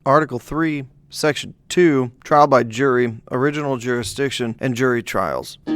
Article 3, Section 2, Trial by Jury, Original Jurisdiction, and Jury Trials. The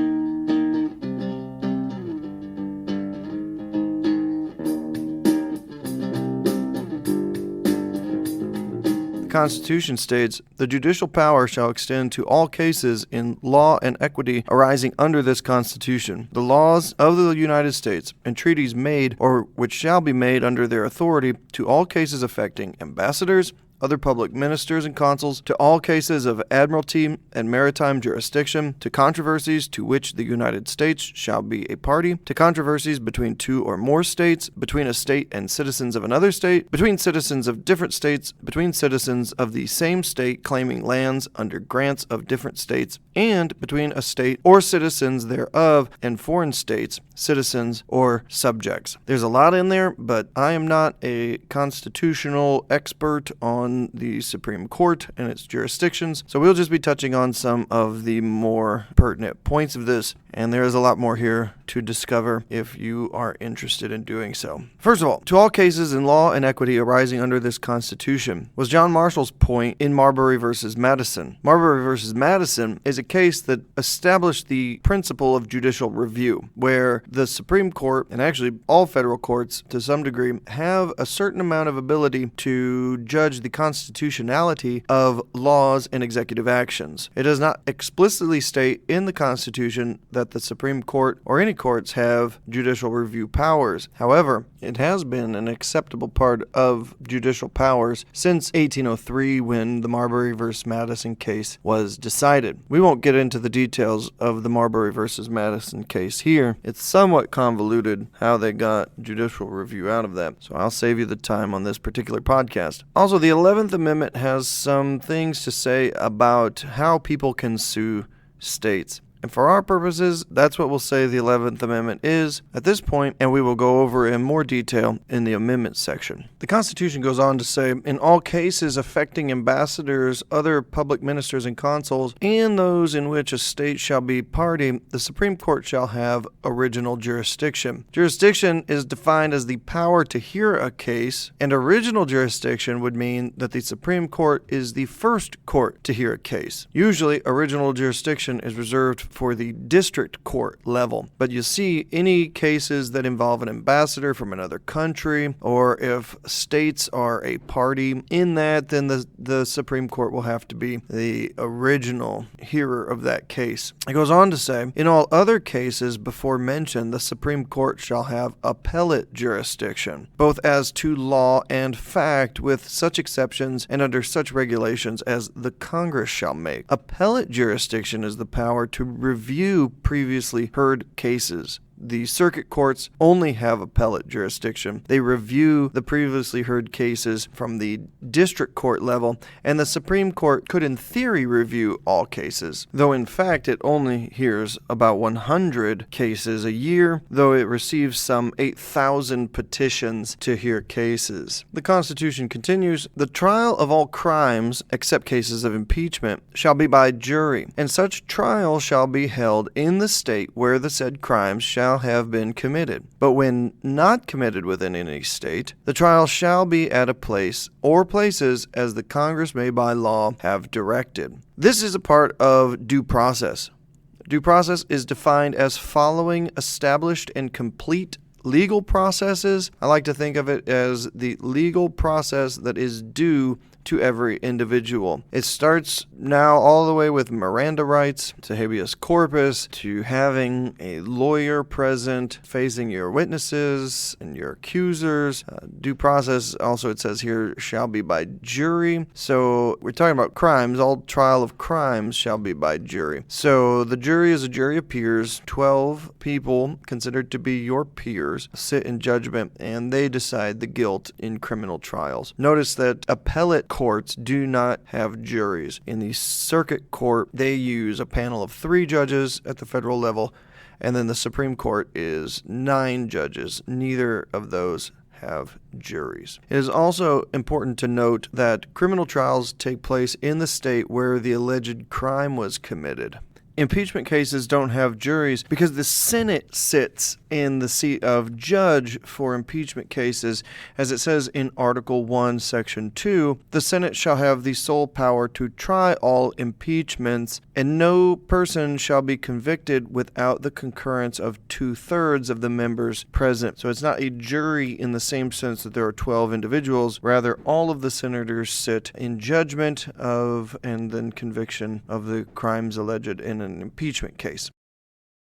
Constitution states, "The judicial power shall extend to all cases in law and equity arising under this Constitution, the laws of the United States, and treaties made or which shall be made under their authority, to all cases affecting ambassadors, other public ministers and consuls, to all cases of admiralty and maritime jurisdiction, to controversies to which the United States shall be a party, to controversies between two or more states, between a state and citizens of another state, between citizens of different states, between citizens of the same state claiming lands under grants of different states, and between a state or citizens thereof and foreign states, citizens or subjects." There's a lot in there, but I am not a constitutional expert on the Supreme Court and its jurisdictions, so we'll just be touching on some of the more pertinent points of this, and there is a lot more here to discover if you are interested in doing so. First of all, to all cases in law and equity arising under this Constitution was John Marshall's point in Marbury v. Madison. Marbury v. Madison is a case that established the principle of judicial review, where the Supreme Court, and actually all federal courts to some degree, have a certain amount of ability to judge the constitutionality of laws and executive actions. It does not explicitly state in the Constitution that the Supreme Court or any courts have judicial review powers. However, it has been an acceptable part of judicial powers since 1803 when the Marbury v. Madison case was decided. We won't get into the details of the Marbury v. Madison case here. It's somewhat convoluted how they got judicial review out of that, so I'll save you the time on this particular podcast. Also, the 11th Amendment has some things to say about how people can sue states. And for our purposes, that's what we'll say the 11th Amendment is at this point, and we will go over in more detail in the amendment section. The Constitution goes on to say, "In all cases affecting ambassadors, other public ministers and consuls, and those in which a state shall be party, the Supreme Court shall have original jurisdiction." Jurisdiction is defined as the power to hear a case, and original jurisdiction would mean that the Supreme Court is the first court to hear a case. Usually, original jurisdiction is reserved for the district court level, but you see any cases that involve an ambassador from another country, or if states are a party in that, then the Supreme Court will have to be the original hearer of that case. It goes on to say, "In all other cases before mentioned, the Supreme Court shall have appellate jurisdiction, both as to law and fact, with such exceptions and under such regulations as the Congress shall make." Appellate jurisdiction is the power to review previously heard cases. The circuit courts only have appellate jurisdiction. They review the previously heard cases from the district court level, and the Supreme Court could in theory review all cases, though in fact it only hears about 100 cases a year, though it receives some 8,000 petitions to hear cases. The Constitution continues, "The trial of all crimes, except cases of impeachment, shall be by jury, and such trial shall be held in the state where the said crimes shall have been committed. But when not committed within any state, the trial shall be at a place or places as the Congress may by law have directed." This is a part of due process. Due process is defined as following established and complete legal processes. I like to think of it as the legal process that is due to every individual. It starts now all the way with Miranda rights, to habeas corpus, to having a lawyer present, facing your witnesses and your accusers. Due process, also it says here, shall be by jury. So we're talking about crimes. All trial of crimes shall be by jury. So the jury is a jury of peers. 12 people considered to be your peers sit in judgment, and they decide the guilt in criminal trials. Notice that appellate courts do not have juries. In the circuit court, they use a panel of 3 judges at the federal level, and then the Supreme Court is 9 judges. Neither of those have juries. It is also important to note that criminal trials take place in the state where the alleged crime was committed. Impeachment cases don't have juries because the Senate sits in the seat of judge for impeachment cases. As it says in Article 1, Section 2, the Senate shall have the sole power to try all impeachments, and no person shall be convicted without the concurrence of 2/3 of the members present. So it's not a jury in the same sense that there are 12 individuals. Rather, all of the senators sit in judgment of and then conviction of the crimes alleged in an impeachment case.